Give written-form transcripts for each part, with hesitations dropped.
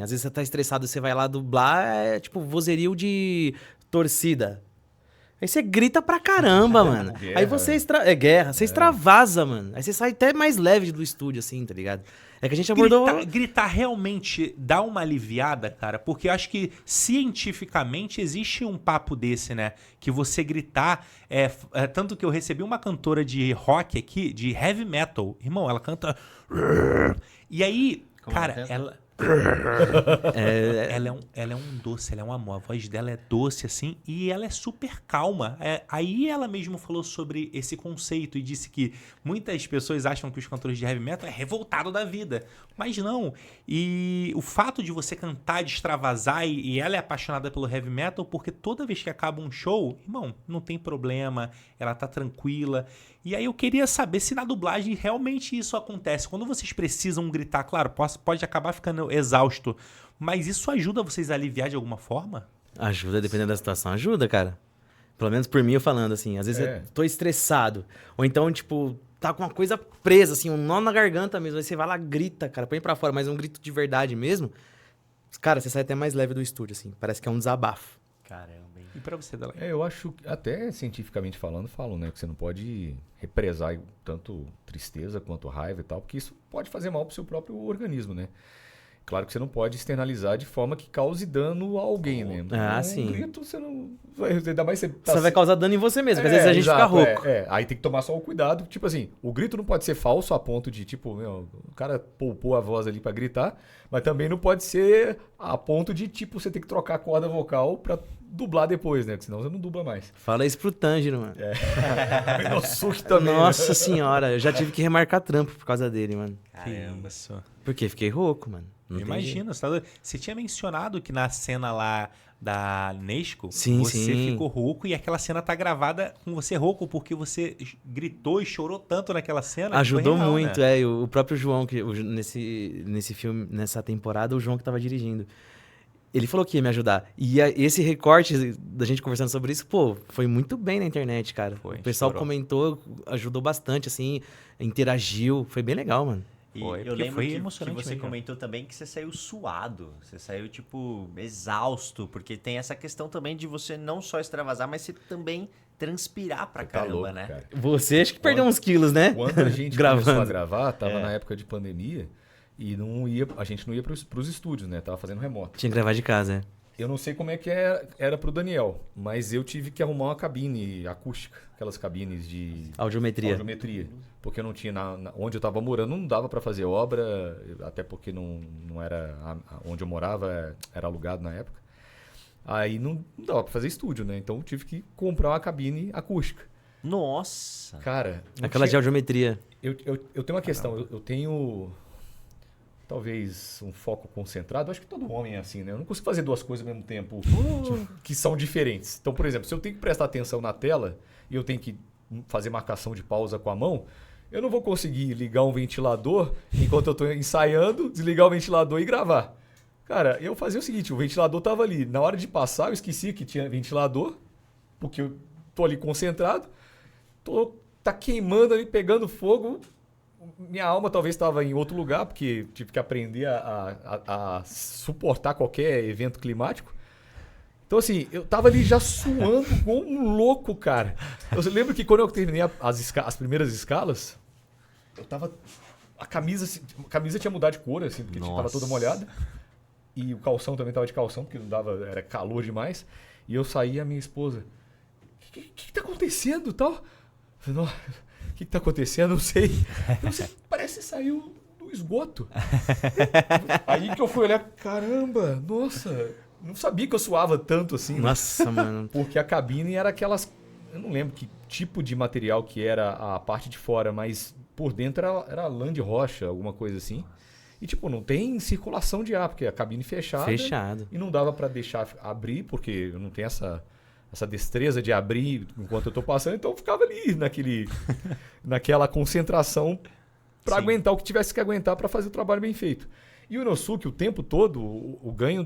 Às vezes você tá estressado, você vai lá dublar, é tipo vozerio de torcida. Aí você grita pra caramba, mano. Guerra. Aí você é guerra, você extravasa, mano. Aí você sai até mais leve do estúdio, assim, tá ligado? É que a gente abordou. Gritar realmente dá uma aliviada, cara, porque eu acho que cientificamente existe um papo desse, né? Que você gritar. Tanto que eu recebi uma cantora de rock aqui, de heavy metal. Irmão, ela canta. E aí, Como cara, ela canta? ela. Ela é um doce, ela é um amor. A voz dela é doce, assim, e ela é super calma. Aí ela mesmo falou sobre esse conceito e disse que muitas pessoas acham que os cantores de heavy metal é revoltado da vida. Mas não. E o fato de você cantar, de extravasar, e ela é apaixonada pelo heavy metal, porque toda vez que acaba um show, irmão, não tem problema, ela tá tranquila. E aí eu queria saber se na dublagem realmente isso acontece. Quando vocês precisam gritar, claro, pode acabar ficando exausto, mas isso ajuda vocês a aliviar de alguma forma? Ajuda, dependendo da situação, ajuda, cara. Pelo menos por mim, eu falando assim. Às vezes eu tô estressado. Ou então, tipo, tá com uma coisa presa, assim, um nó na garganta mesmo. Aí você vai lá, grita, cara, põe pra fora, mas é um grito de verdade mesmo. Cara, você sai até mais leve do estúdio, assim. Parece que é um desabafo. Caramba, hein? E pra você, Dalai? Eu acho, até cientificamente falando, falam, né? Que você não pode represar tanto tristeza quanto raiva e tal, porque isso pode fazer mal pro seu próprio organismo, né? Claro que você não pode externalizar de forma que cause dano a alguém, né? Sim. Um grito, você não... Ainda mais você... Você vai causar dano em você mesmo, porque às vezes a gente fica exato, rouco. Aí tem que tomar só o cuidado. Tipo assim, o grito não pode ser falso a ponto de, tipo, o cara poupou a voz ali pra gritar, mas também não pode ser a ponto de, tipo, você ter que trocar a corda vocal pra dublar depois, né? Porque senão você não dubla mais. Fala isso pro Tanjiro, mano. Inosuke também. Nossa senhora, eu já tive que remarcar trampo por causa dele, mano. Caramba. Isso. Porque fiquei rouco, mano. Não tem jeito. Imagina, você tinha mencionado que na cena lá da Nesco, Sim, você sim. ficou rouco e aquela cena tá gravada com você rouco porque você gritou e chorou tanto naquela cena. Ajudou que foi real, muito, né? o próprio João, nesse filme, nessa temporada, o João que tava dirigindo. Ele falou que ia me ajudar. E esse recorte da gente conversando sobre isso, pô, foi muito bem na internet, cara. Foi, o pessoal estourou. comentou, ajudou bastante, assim, interagiu. Foi bem legal, mano. E Foi, eu porque lembro foi que emocionante você mesmo. comentou também que você saiu suado. Você saiu, tipo, exausto. Porque tem essa questão também de você não só extravasar, mas você também transpirar pra Tá caramba, louco, né? cara. Você acho que perdeu uns quilos, né? Quando a gente Gravando. começou a gravar, tava na época de pandemia e a gente não ia pros estúdios, né? Tava fazendo remoto. Tinha que gravar de casa, Eu não sei como é que era pro Daniel, mas eu tive que arrumar uma cabine acústica, aquelas cabines de Audiometria. porque eu não tinha onde eu tava morando, não dava para fazer obra, até porque não era onde eu morava, era alugado na época. Aí não dava para fazer estúdio, né? Então eu tive que comprar uma cabine acústica. Nossa! Cara, não Aquela de tinha- audiometria. eu tenho uma questão, eu tenho talvez um foco concentrado. Acho que todo homem é assim, né? Eu não consigo fazer duas coisas ao mesmo tempo que são diferentes. Então, por exemplo, se eu tenho que prestar atenção na tela e eu tenho que fazer marcação de pausa com a mão, eu não vou conseguir ligar um ventilador enquanto eu estou ensaiando, desligar o ventilador e gravar. Cara, eu fazia o seguinte, o ventilador estava ali. Na hora de passar, eu esqueci que tinha ventilador, porque eu tô ali concentrado, tá queimando ali, pegando fogo. Minha alma talvez estava em outro lugar, porque tive que aprender a suportar qualquer evento climático. Então, assim, eu tava ali já suando como um louco, cara. Eu lembro que quando eu terminei as primeiras escalas, eu tava... A camisa tinha mudado de cor, assim, porque tava toda molhada. E o calção também tava de calção, porque não dava, era calor demais. E eu saí e a minha esposa... O que tá acontecendo, tal? Eu falei, não... O que tá acontecendo? Não sei. Parece que saiu do esgoto. Aí que eu fui olhar, caramba, nossa, não sabia que eu suava tanto assim. né? Nossa, mano. Porque a cabine era aquelas... Eu não lembro que tipo de material que era a parte de fora, mas por dentro era lã de rocha, alguma coisa assim. E tipo, não tem circulação de ar, porque a cabine fechada. Fechado. E não dava para deixar abrir, porque eu não tenho essa destreza de abrir enquanto eu tô passando, então eu ficava ali naquela concentração para aguentar o que tivesse que aguentar para fazer o trabalho bem feito. E o Inosuke, o tempo todo, o ganho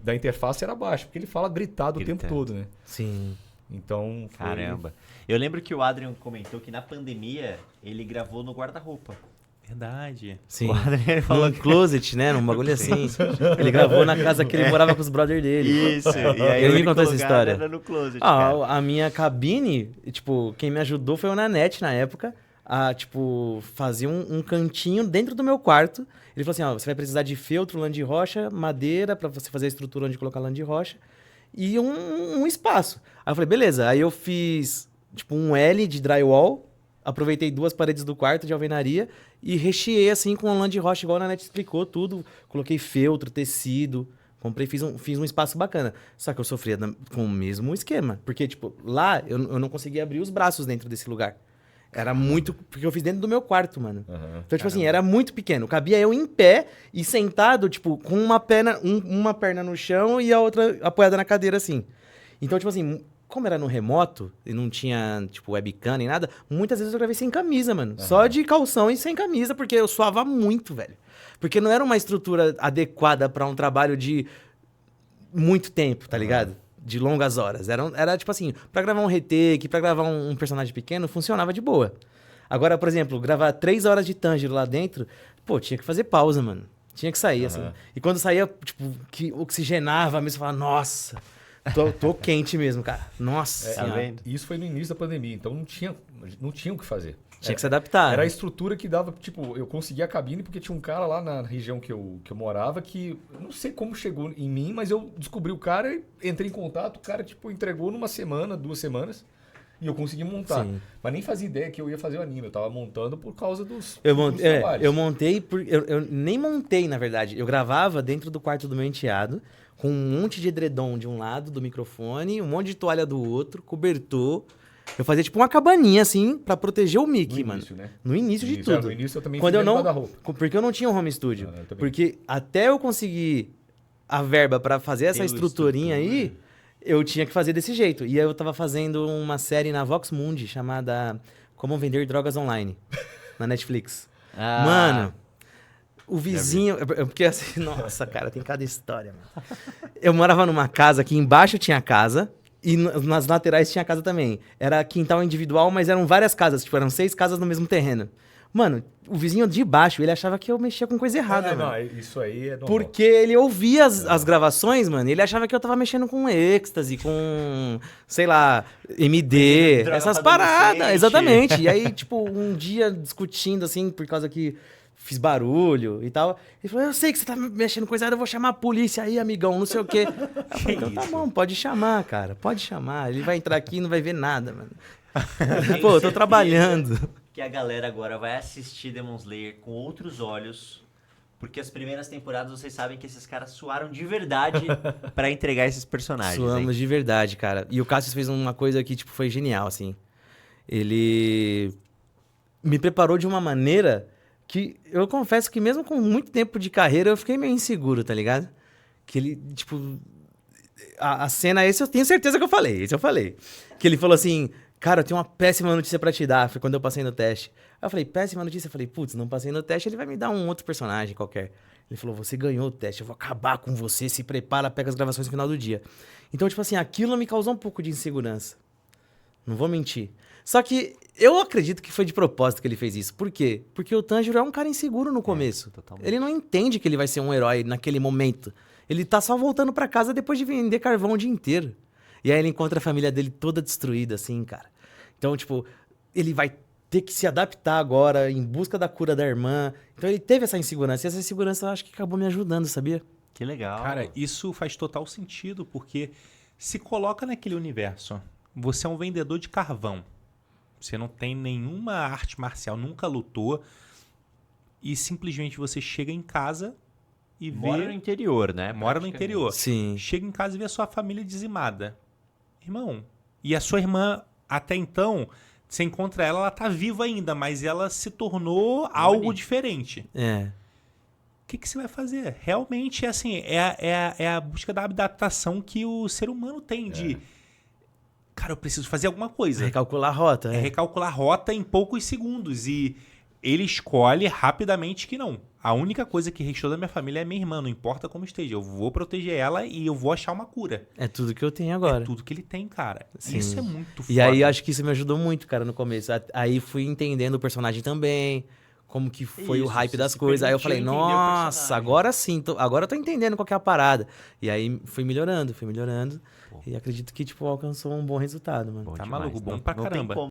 da interface era baixo, porque ele fala gritado o tempo todo, né? Sim. Então, Caramba. Eu lembro que o Adrian comentou que na pandemia ele gravou no guarda-roupa. Verdade. Sim. O Adriano falou Num closet, né? Num bagulho assim. Ele gravou na casa que ele morava com os brothers dele. Isso. E aí Ele o me único contou essa lugar história. era no closet, cara. A minha cabine, tipo, quem me ajudou foi o Nanete na época, a, tipo, fazer um cantinho dentro do meu quarto. Ele falou assim, ó, você vai precisar de feltro, lã de rocha, madeira, pra você fazer a estrutura onde colocar lã de rocha, e um espaço. Aí eu falei, beleza. Aí eu fiz, tipo, um L de drywall, aproveitei 2 paredes do quarto de alvenaria e recheei, assim, com lã de rocha, igual a Nanete explicou tudo. Coloquei feltro, tecido... Comprei, fiz um espaço bacana. Só que eu sofria com o mesmo esquema. Porque, tipo, lá eu não conseguia abrir os braços dentro desse lugar. Era muito... Porque eu fiz dentro do meu quarto, mano. Então, tipo assim, era muito pequeno. Cabia eu em pé e sentado, tipo, com uma perna no chão e a outra apoiada na cadeira, assim. Então, tipo assim, como era no remoto e não tinha, tipo, webcam nem nada, muitas vezes eu gravei sem camisa, mano. Só de calção e sem camisa, porque eu suava muito, velho. Porque não era uma estrutura adequada pra um trabalho de muito tempo, tá ligado? De longas horas. Era tipo assim, pra gravar um retake, pra gravar um personagem pequeno, funcionava de boa. Agora, por exemplo, gravar 3 horas de Tanjiro lá dentro, pô, tinha que fazer pausa, mano. Tinha que sair, assim. E quando saía, tipo, que oxigenava mesmo, eu falava, nossa, tô quente mesmo, cara. Nossa Tá senhora. vendo? Isso foi no início da pandemia, então não tinha o que fazer. Tinha que se adaptar. Era a estrutura que dava, tipo, eu conseguia a cabine porque tinha um cara lá na região que eu morava que, eu não sei como chegou em mim, mas eu descobri o cara e entrei em contato, o cara, tipo, entregou numa semana, 2 semanas, e eu consegui montar. Sim. Mas nem fazia ideia que eu ia fazer o anime, eu tava montando por causa dos Eu trabalhos. montei, eu nem montei, na verdade. Eu gravava dentro do quarto do meu enteado, com um monte de edredom de um lado do microfone, um monte de toalha do outro, cobertor. Eu fazia tipo uma cabaninha, assim, pra proteger o mic, No mano. início, né? No início de Isso, tudo. no início eu também Quando fiz eu não, guarda-roupa. porque eu não tinha um home studio. Eu também. Porque até eu conseguir a verba pra fazer essa Pela estruturinha aí, estrutura. eu tinha que fazer desse jeito. E aí eu tava fazendo uma série na Vox Mundi chamada Como Vender Drogas Online, na Netflix. Ah, Mano, o vizinho... Porque assim, nossa, cara, tem cada história, mano. Eu morava numa casa que embaixo tinha casa e nas laterais tinha casa também. Era quintal individual, mas eram várias casas. Tipo, eram 6 casas no mesmo terreno. Mano, o vizinho de baixo, ele achava que eu mexia com coisa errada, mano. Não, isso aí é normal. Porque ele ouvia as gravações, mano, e ele achava que eu tava mexendo com êxtase, com, sei lá, MD, Droga essas pra paradas. adolescente. Exatamente. E aí, tipo, um dia discutindo, assim, por causa que fiz barulho e tal, ele falou, eu sei que você tá mexendo com coisa errada, eu vou chamar a polícia aí, amigão, não sei o quê. Eu falei, então tá bom, pode chamar, cara, pode chamar. Ele vai entrar aqui e não vai ver nada, mano. Pô, eu tô trabalhando. Que a galera agora vai assistir Demon Slayer com outros olhos, porque as primeiras temporadas vocês sabem que esses caras suaram de verdade pra entregar esses personagens. Suamos Hein? de verdade, cara. E o Cassius fez uma coisa que, tipo, foi genial, assim. Ele me preparou de uma maneira que eu confesso que mesmo com muito tempo de carreira eu fiquei meio inseguro, tá ligado? Que ele, tipo... A cena, esse eu tenho certeza que eu falei, esse eu falei. Que ele falou assim, cara, eu tenho uma péssima notícia pra te dar, foi quando eu passei no teste. Aí eu falei, péssima notícia? Eu falei, putz, não passei no teste, ele vai me dar um outro personagem qualquer. Ele falou, você ganhou o teste, eu vou acabar com você, se prepara, pega as gravações no final do dia. Então, tipo assim, aquilo me causou um pouco de insegurança. Não vou mentir. Só que eu acredito que foi de propósito que ele fez isso. Por quê? Porque o Tanjiro é um cara inseguro no começo. totalmente. Ele não entende que ele vai ser um herói naquele momento. Ele tá só voltando pra casa depois de vender carvão o dia inteiro. E aí ele encontra a família dele toda destruída, assim, cara. Então, tipo, ele vai ter que se adaptar agora em busca da cura da irmã. Então ele teve essa insegurança. E essa insegurança eu acho que acabou me ajudando, sabia? Que legal. Cara, isso faz total sentido, porque se coloca naquele universo. Você é um vendedor de carvão. Você não tem nenhuma arte marcial, nunca lutou. E simplesmente você chega em casa e Mora vê... no interior, né? Mora no interior. Sim. Chega em casa e vê a sua família dizimada. Irmão, e a sua irmã, até então, você encontra ela, ela tá viva ainda, mas ela se tornou algo diferente. É. O que você vai fazer? Realmente, assim, é a busca da adaptação que o ser humano tem de... Cara, eu preciso fazer alguma coisa. Recalcular a rota. É recalcular a rota em poucos segundos. E ele escolhe rapidamente que não. A única coisa que restou da minha família é minha irmã, não importa como esteja. Eu vou proteger ela e eu vou achar uma cura. É tudo que eu tenho agora. É tudo que ele tem, cara. Sim. Isso é muito foda. E aí eu acho que isso me ajudou muito, cara, no começo. Aí fui entendendo o personagem também, como que foi o Isso, hype você das se coisas. Aí eu falei, permitiu entender o nossa, personagem. agora sim, agora eu tô entendendo qual que é a parada. E aí fui melhorando. Pô. E acredito que, tipo, alcançou um bom resultado, mano. Bom Tá demais. maluco, bom Não- pra não tem caramba. como